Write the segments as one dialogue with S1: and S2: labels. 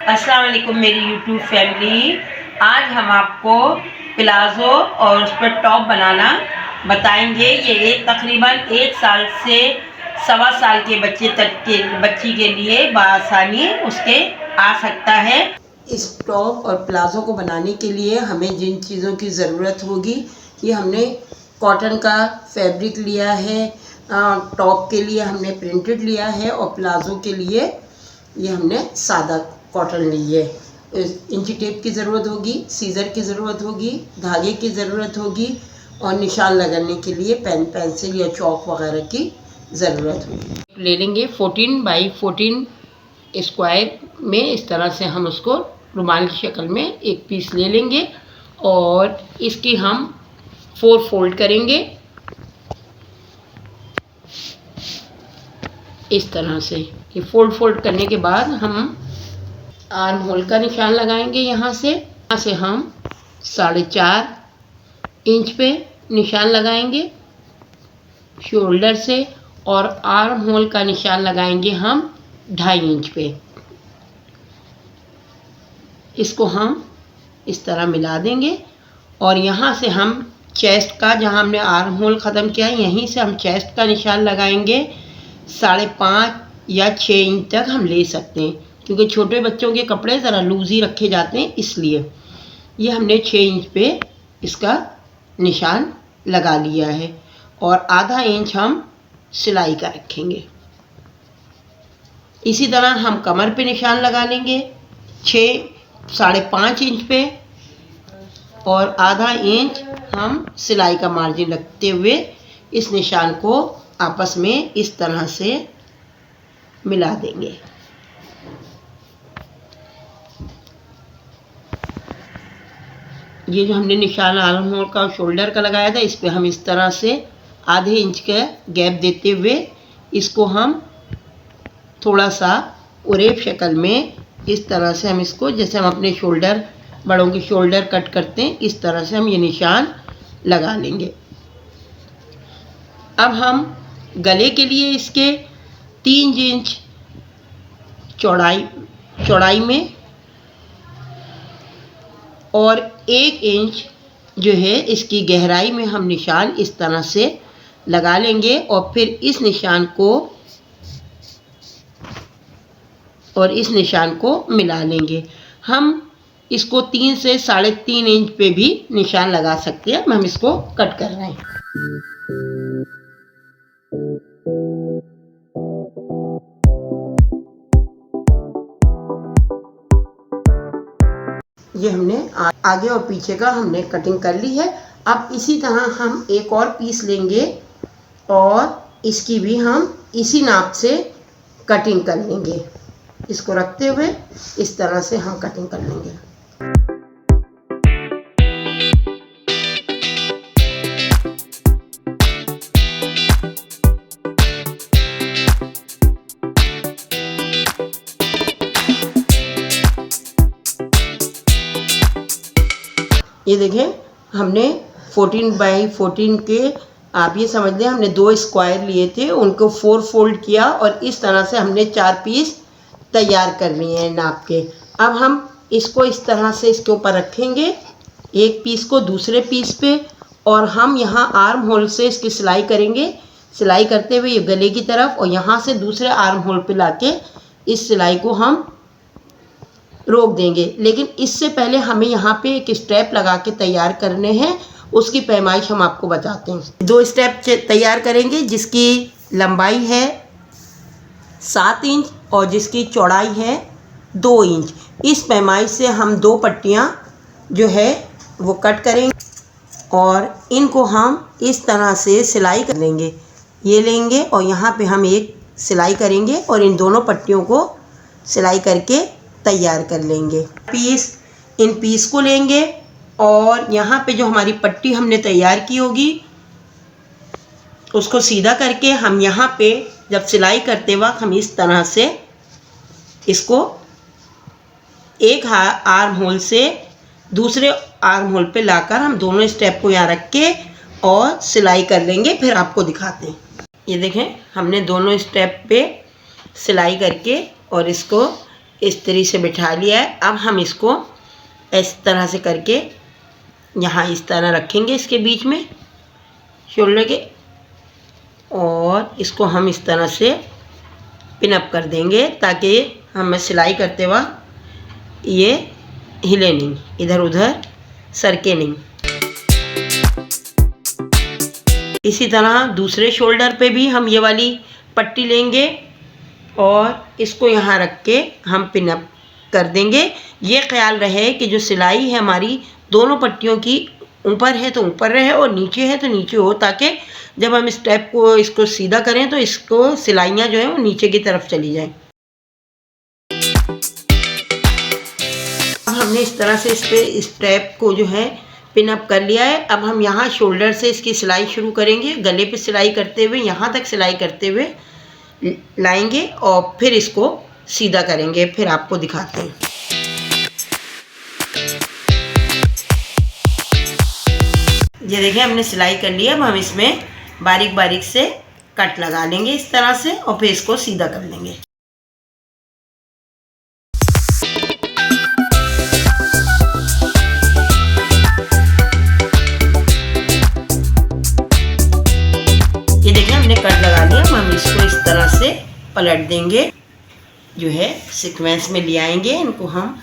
S1: अस्सलाम वालेकुम मेरी यूट्यूब फैमिली। आज हम आपको प्लाज़ो और उस पर टॉप बनाना बताएंगे। ये तकरीबन 1 साल से 1.25 साल के बच्ची के लिए बआसानी उसके आ सकता है। इस टॉप और प्लाज़ो को बनाने के लिए हमें जिन चीज़ों की ज़रूरत होगी, ये हमने कॉटन का फैब्रिक लिया है, टॉप के लिए हमने प्रिंटेड लिया है और प्लाज़ो के लिए ये हमने सादा कॉटन ली है। इंची टेप की ज़रूरत होगी, सीज़र की ज़रूरत होगी, धागे की ज़रूरत होगी और निशान लगाने के लिए पेन पेंसिल या चौक वगैरह की ज़रूरत होगी। ले लेंगे 14 बाई 14 स्क्वायर में, इस तरह से हम उसको रुमाल की शक्ल में एक पीस ले लेंगे और इसकी हम 4 फोल्ड करेंगे इस तरह से। ये फोल्ड करने के बाद हम आर्म होल का निशान लगाएंगे। यहाँ से हम 4.5 इंच पे निशान लगाएंगे शोल्डर से, और आर्म होल का निशान लगाएंगे हम 2.5 इंच पे। इसको हम इस तरह मिला देंगे और यहाँ से हम चेस्ट का, जहाँ हमने आर्म होल ख़त्म किया है, यहीं से हम चेस्ट का निशान लगाएंगे 5.5 या 6 इंच तक हम ले सकते हैं, क्योंकि छोटे बच्चों के कपड़े ज़रा लूज ही रखे जाते हैं, इसलिए ये हमने 6 इंच पे इसका निशान लगा लिया है और आधा इंच हम सिलाई का रखेंगे। इसी तरह हम कमर पे निशान लगा लेंगे 5.5 इंच पे और आधा इंच हम सिलाई का मार्जिन रखते हुए इस निशान को आपस में इस तरह से मिला देंगे। ये जो हमने निशान आर्म होल का और शोल्डर का लगाया था, इस पे हम इस तरह से आधे इंच का गैप देते हुए इसको हम थोड़ा सा उरेब शक्ल में इस तरह से हम इसको, जैसे हम अपने शोल्डर, बड़ों की शोल्डर कट करते हैं, इस तरह से हम ये निशान लगा लेंगे। अब हम गले के लिए इसके 3 इंच चौड़ाई में और 1 इंच जो है इसकी गहराई में हम निशान इस तरह से लगा लेंगे और फिर इस निशान को मिला लेंगे। हम इसको 3 से 3.5 इंच पे भी निशान लगा सकते हैं। हम इसको कट कर रहे हैं। ये हमने आगे और पीछे का हमने कटिंग कर ली है। अब इसी तरह हम एक और पीस लेंगे और इसकी भी हम इसी नाप से कटिंग कर लेंगे। इसको रखते हुए इस तरह से हम कटिंग कर लेंगे। ये देखें, हमने 14 बाई 14 के, आप ये समझ लें, हमने 2 स्क्वायर लिए थे, उनको 4 फोल्ड किया और इस तरह से हमने 4 पीस तैयार कर लिए हैं नाप के। अब हम इसको इस तरह से इसके ऊपर रखेंगे, एक पीस को दूसरे पीस पे, और हम यहाँ आर्म होल से इसकी सिलाई करेंगे। सिलाई करते हुए ये गले की तरफ और यहाँ से दूसरे आर्म होल पे लाके इस सिलाई को हम रोक देंगे। लेकिन इससे पहले हमें यहाँ पे एक स्टेप लगा के तैयार करने हैं, उसकी पैमाइश हम आपको बताते हैं। 2 स्टेप तैयार करेंगे, जिसकी लंबाई है 7 इंच और जिसकी चौड़ाई है 2 इंच। इस पैमाइश से हम 2 पट्टियाँ जो है वो कट करेंगे और इनको हम इस तरह से सिलाई कर लेंगे। ये लेंगे और यहाँ पे हम एक सिलाई करेंगे और इन दोनों पट्टियों को सिलाई करके तैयार कर लेंगे। इन पीस को लेंगे और यहाँ पे जो हमारी पट्टी हमने तैयार की होगी उसको सीधा करके हम यहाँ पे जब सिलाई करते वक्त हम इस तरह से इसको एक आर्म होल से दूसरे आर्म होल पे लाकर हम दोनों स्टेप को यहाँ रख के और सिलाई कर लेंगे। फिर आपको दिखाते हैं। ये देखें, हमने दोनों स्टेप पे सिलाई करके और इसको इस तरह से बिठा लिया है। अब हम इसको इस तरह से करके यहाँ इस तरह रखेंगे इसके बीच में शोल्डर के, और इसको हम इस तरह से पिन अप कर देंगे ताकि हमें सिलाई करते वक्त ये हिले नहीं, इधर उधर सरके नहीं। इसी तरह दूसरे शोल्डर पे भी हम ये वाली पट्टी लेंगे और इसको यहाँ रख के हम पिन अप कर देंगे। ये ख्याल रहे कि जो सिलाई है हमारी दोनों पट्टियों की ऊपर है तो ऊपर रहे और नीचे है तो नीचे हो, ताकि जब हम स्टेप को इसको सीधा करें तो इसको सिलाइयाँ जो है वो नीचे की तरफ चली जाएं। अब हमने इस तरह से इस पे स्टेप को जो है पिन अप कर लिया है। अब हम यहाँ शोल्डर से इसकी सिलाई शुरू करेंगे, गले पे सिलाई करते हुए यहाँ तक सिलाई करते हुए लाएंगे और फिर इसको सीधा करेंगे, फिर आपको दिखाते हैं। ये देखिए हमने सिलाई कर लिया। अब हम इसमें बारीक बारीक से कट लगा लेंगे इस तरह से और फिर इसको सीधा कर लेंगे। ये देखिए हमने कट लगा लिया। हम इसको इस तरह से पलट देंगे, जो है सीक्वेंस में ले आएंगे इनको हम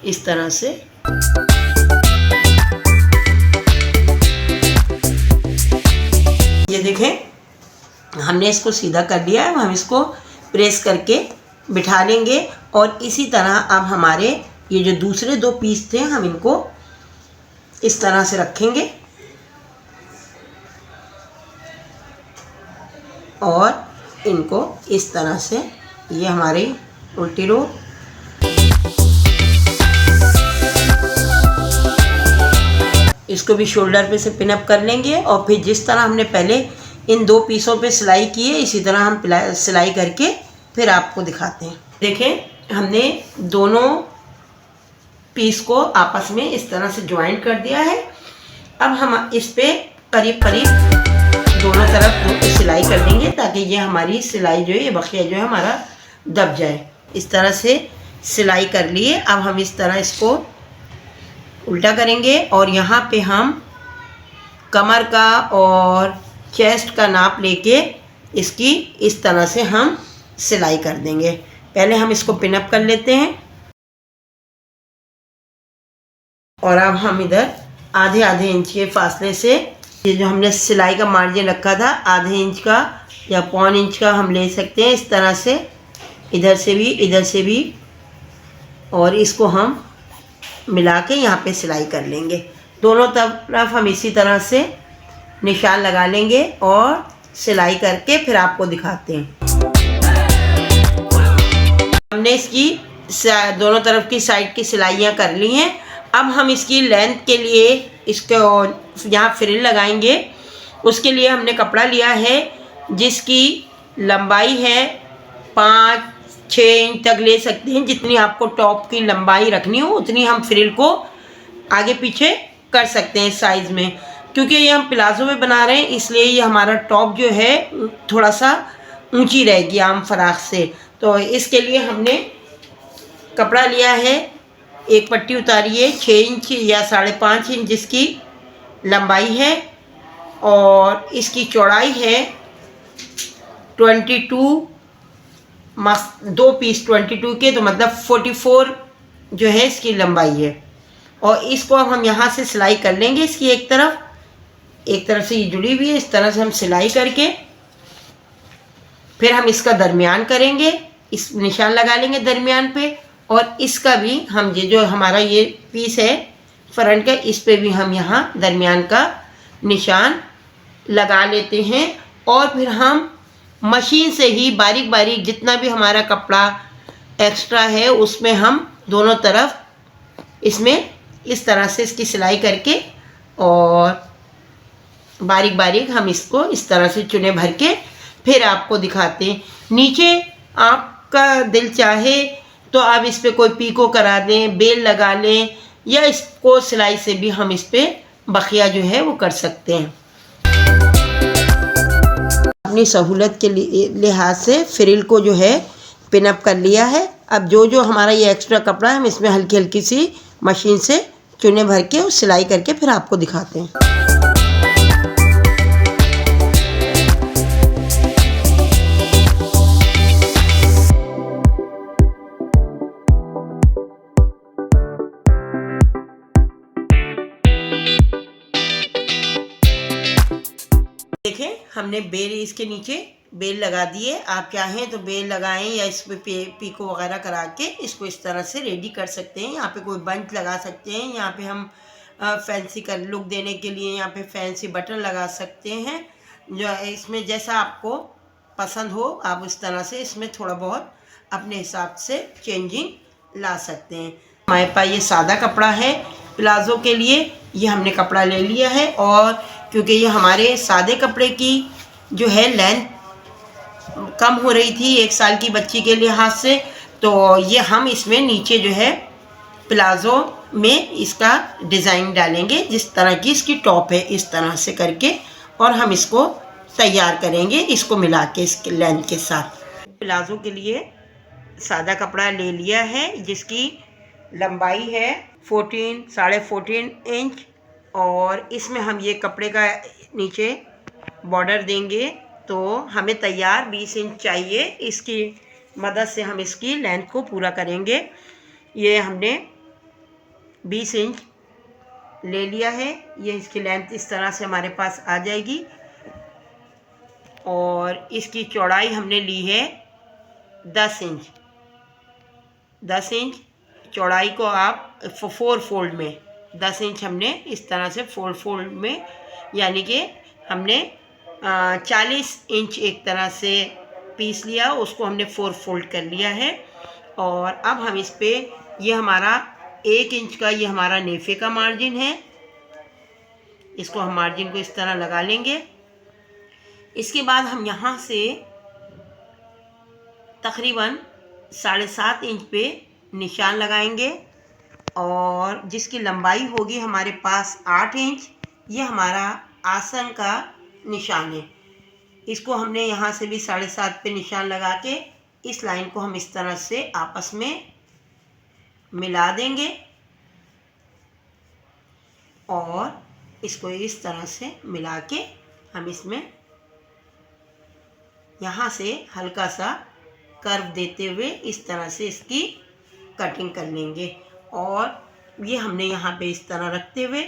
S1: इस तरह से। ये देखें हमने इसको सीधा कर लिया है। हम इसको प्रेस करके बिठा लेंगे और इसी तरह अब हमारे ये जो दूसरे दो पीस थे हम इनको इस तरह से रखेंगे और इनको इस तरह से, ये हमारी उल्टी रो, इसको भी शोल्डर पे से पिन अप कर लेंगे और फिर जिस तरह हमने पहले इन दो पीसों पे सिलाई की है इसी तरह हम सिलाई करके फिर आपको दिखाते हैं। देखें हमने दोनों पीस को आपस में इस तरह से ज्वाइंट कर दिया है। अब हम इस पे करीब करीब दोनों तरफ सिलाई कर देंगे ताकि ये हमारी सिलाई जो है, ये बखिया जो है हमारा दब जाए। इस तरह से सिलाई कर लिए। अब हम इस तरह इसको उल्टा करेंगे और यहाँ पे हम कमर का और चेस्ट का नाप लेके इसकी इस तरह से हम सिलाई कर देंगे। पहले हम इसको पिन अप कर लेते हैं और अब हम इधर आधे आधे इंच के फासले से, ये जो हमने सिलाई का मार्जिन रखा था आधे इंच का या पौन इंच का हम ले सकते हैं इस तरह से, इधर से भी और इसको हम मिला के यहाँ पे सिलाई कर लेंगे। दोनों तरफ हम इसी तरह से निशान लगा लेंगे और सिलाई करके फिर आपको दिखाते हैं। हमने इसकी दोनों तरफ की साइड की सिलाइयाँ कर ली हैं। अब हम इसकी लेंथ के लिए इसको यहाँ फ्रिल लगाएंगे। उसके लिए हमने कपड़ा लिया है जिसकी लंबाई है 5-6 इंच तक ले सकते हैं। जितनी आपको टॉप की लंबाई रखनी हो उतनी हम फ्रिल को आगे पीछे कर सकते हैं साइज़ में। क्योंकि ये हम प्लाजो में बना रहे हैं इसलिए ये हमारा टॉप जो है थोड़ा सा ऊंची रहेगी आम फराक से। तो इसके लिए हमने कपड़ा लिया है, एक पट्टी उतारी है 6 इंच या 5.5 इंच जिसकी लंबाई है और इसकी चौड़ाई है 22, दो पीस 22 के, तो मतलब 44 जो है इसकी लंबाई है। और इसको अब हम यहाँ से सिलाई कर लेंगे। इसकी एक तरफ से ये जुड़ी हुई है, इस तरह से हम सिलाई करके फिर हम इसका दरमियान करेंगे, इस निशान लगा लेंगे दरमियान पे। और इसका भी हम ये जो हमारा ये पीस है फ्रंट का, इस पे भी हम यहाँ दरमियान का निशान लगा लेते हैं। और फिर हम मशीन से ही बारीक बारीक जितना भी हमारा कपड़ा एक्स्ट्रा है उसमें हम दोनों तरफ इसमें इस तरह से इसकी सिलाई करके और बारीक बारीक हम इसको इस तरह से चुने भर के फिर आपको दिखाते हैं। नीचे आपका दिल चाहे तो आप इस पर कोई पीको करा दें, बेल लगा लें, या इसको सिलाई से भी हम इस पर बखिया जो है वो कर सकते हैं। अपनी सहूलत के लिहाज से फ्रिल को जो है पिन अप कर लिया है। अब जो जो हमारा ये एक्स्ट्रा कपड़ा है हम इसमें हल्की हल्की सी मशीन से चुने भर के और सिलाई करके फिर आपको दिखाते हैं। देखें हमने बेल इसके नीचे बेल लगा दिए। आप चाहें तो बेल लगाएं या इस पे पीको वगैरह करा के इसको इस तरह से रेडी कर सकते हैं। यहाँ पे कोई बंच लगा सकते हैं। यहाँ पे हम फैंसी का लुक देने के लिए यहाँ पे फैंसी बटन लगा सकते हैं। जो इसमें जैसा आपको पसंद हो आप इस तरह से इसमें थोड़ा बहुत अपने हिसाब से चेंजिंग ला सकते हैं। हमारे पास ये सादा कपड़ा है प्लाज़ो के लिए, ये हमने कपड़ा ले लिया है और क्योंकि ये हमारे सादे कपड़े की जो है लेंथ कम हो रही थी 1 साल की बच्ची के लिहाज से, तो ये हम इसमें नीचे जो है प्लाज़ो में इसका डिज़ाइन डालेंगे जिस तरह की इसकी टॉप है इस तरह से करके, और हम इसको तैयार करेंगे इसको मिला के इसके लेंथ के साथ। प्लाज़ो के लिए सादा कपड़ा ले लिया है जिसकी लंबाई है 14.5 इंच और इसमें हम ये कपड़े का नीचे बॉर्डर देंगे तो हमें तैयार 20 इंच चाहिए। इसकी मदद से हम इसकी लेंथ को पूरा करेंगे। ये हमने 20 इंच ले लिया है। ये इसकी लेंथ इस तरह से हमारे पास आ जाएगी और इसकी चौड़ाई हमने ली है 10 इंच। 10 इंच चौड़ाई को आप 4 फोल्ड में 10 इंच हमने इस तरह से 4 फोल्ड में, यानी कि हमने 40 इंच एक तरह से पीस लिया, उसको हमने 4 फोल्ड कर लिया है। और अब हम इस पे ये हमारा 1 इंच का ये हमारा नेफे का मार्जिन है, इसको हम मार्जिन को इस तरह लगा लेंगे। इसके बाद हम यहाँ से तकरीबन 7.5 इंच पे निशान लगाएंगे और जिसकी लंबाई होगी हमारे पास 8 इंच, ये हमारा आसन का निशान है। इसको हमने यहाँ से भी 7.5 पे निशान लगा के इस लाइन को हम इस तरह से आपस में मिला देंगे और इसको इस तरह से मिला के हम इसमें यहाँ से हल्का सा कर्व देते हुए इस तरह से इसकी कटिंग कर लेंगे। और ये हमने यहाँ पे इस तरह रखते हुए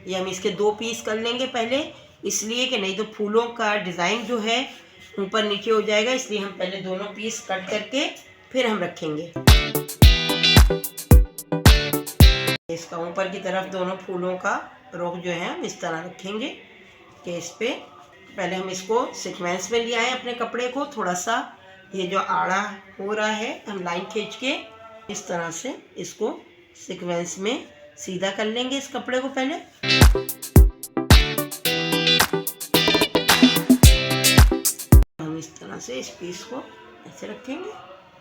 S1: ये हम इसके 2 पीस कर लेंगे पहले, इसलिए कि नहीं तो फूलों का डिज़ाइन जो है ऊपर नीचे हो जाएगा, इसलिए हम पहले दोनों पीस कट करके फिर हम रखेंगे। इसका ऊपर की तरफ दोनों फूलों का रुख जो है हम इस तरह रखेंगे कि इस पे पहले हम इसको सीक्वेंस में ले आए अपने कपड़े को, थोड़ा सा ये जो आड़ा हो रहा है हम लाइन खींच के इस तरह से इसको सीक्वेंस में सीधा कर लेंगे इस कपड़े को। पहले हम इस तरह से इस पीस को ऐसे रखेंगे,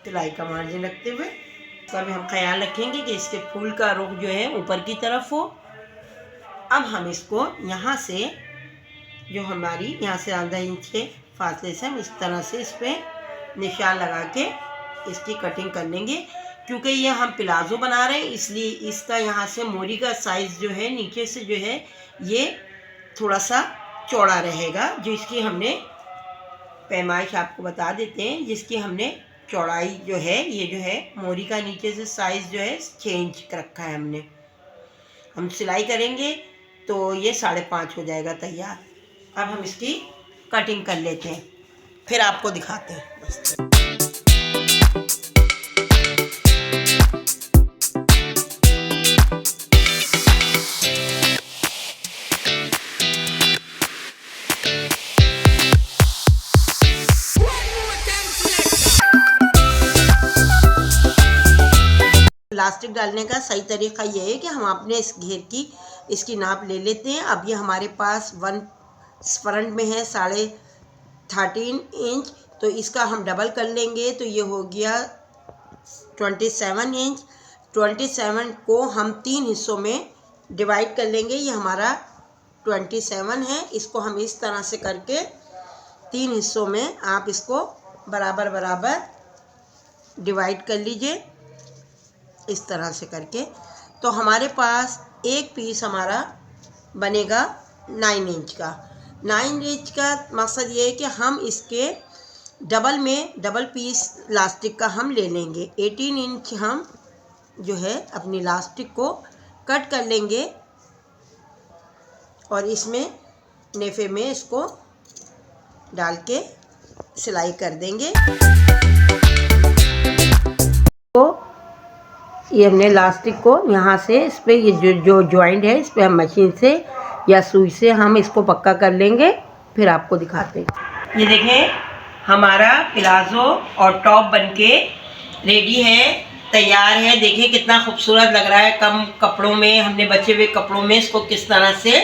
S1: सिलाई का मार्जिन रखते हुए। इसका भी हम ख्याल रखेंगे कि इसके फूल का रुख जो है ऊपर की तरफ हो। अब हम इसको यहाँ से जो हमारी यहाँ से आधा इंच के फासले से हम इस तरह से इस पर निशान लगा के इसकी कटिंग कर लेंगे। क्योंकि ये हम प्लाज़ो बना रहे हैं इसलिए इसका यहाँ से मोरी का साइज़ जो है नीचे से जो है ये थोड़ा सा चौड़ा रहेगा। जो इसकी हमने पैमाइश आपको बता देते हैं, जिसकी हमने चौड़ाई जो है ये जो है मोरी का नीचे से साइज़ जो है 6 इंच रखा है हमने। हम सिलाई करेंगे तो ये 5.5 हो जाएगा तैयार। अब हम इसकी कटिंग कर लेते हैं फिर आपको दिखाते हैं। बस इलास्टिक डालने का सही तरीका ये है कि हम अपने इस घेर की इसकी नाप ले लेते हैं। अब ये हमारे पास फ्रंट में है 13.5 इंच, तो इसका हम डबल कर लेंगे तो ये हो गया 27 इंच। 27 को हम 3 हिस्सों में डिवाइड कर लेंगे। ये हमारा 27 है, इसको हम इस तरह से करके 3 हिस्सों में आप इसको बराबर बराबर डिवाइड कर लीजिए इस तरह से करके। तो हमारे पास एक पीस हमारा बनेगा 9 इंच का। 9 इंच का मकसद ये है कि हम इसके डबल पीस लास्टिक का हम ले लेंगे। 18 इंच हम जो है अपनी लास्टिक को कट कर लेंगे और इसमें नेफे में इसको डाल के सिलाई कर देंगे। तो ये हमने लास्टिक को यहाँ से इस पर ये जो जॉइंट है इस पर हम मशीन से या सुई से हम इसको पक्का कर लेंगे, फिर आपको दिखाते हैं। ये देखें हमारा प्लाजो और टॉप बनके रेडी है, तैयार है। देखिए कितना खूबसूरत लग रहा है। कम कपड़ों में हमने बचे हुए कपड़ों में इसको किस तरह से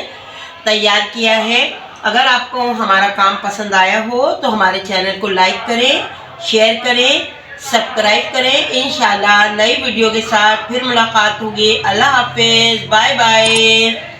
S1: तैयार किया है। अगर आपको हमारा काम पसंद आया हो तो हमारे चैनल को लाइक करें, शेयर करें, सब्सक्राइब करें। इंशाल्लाह नई वीडियो के साथ फिर मुलाकात होगी। अल्लाह हाफिज़, बाय बाय।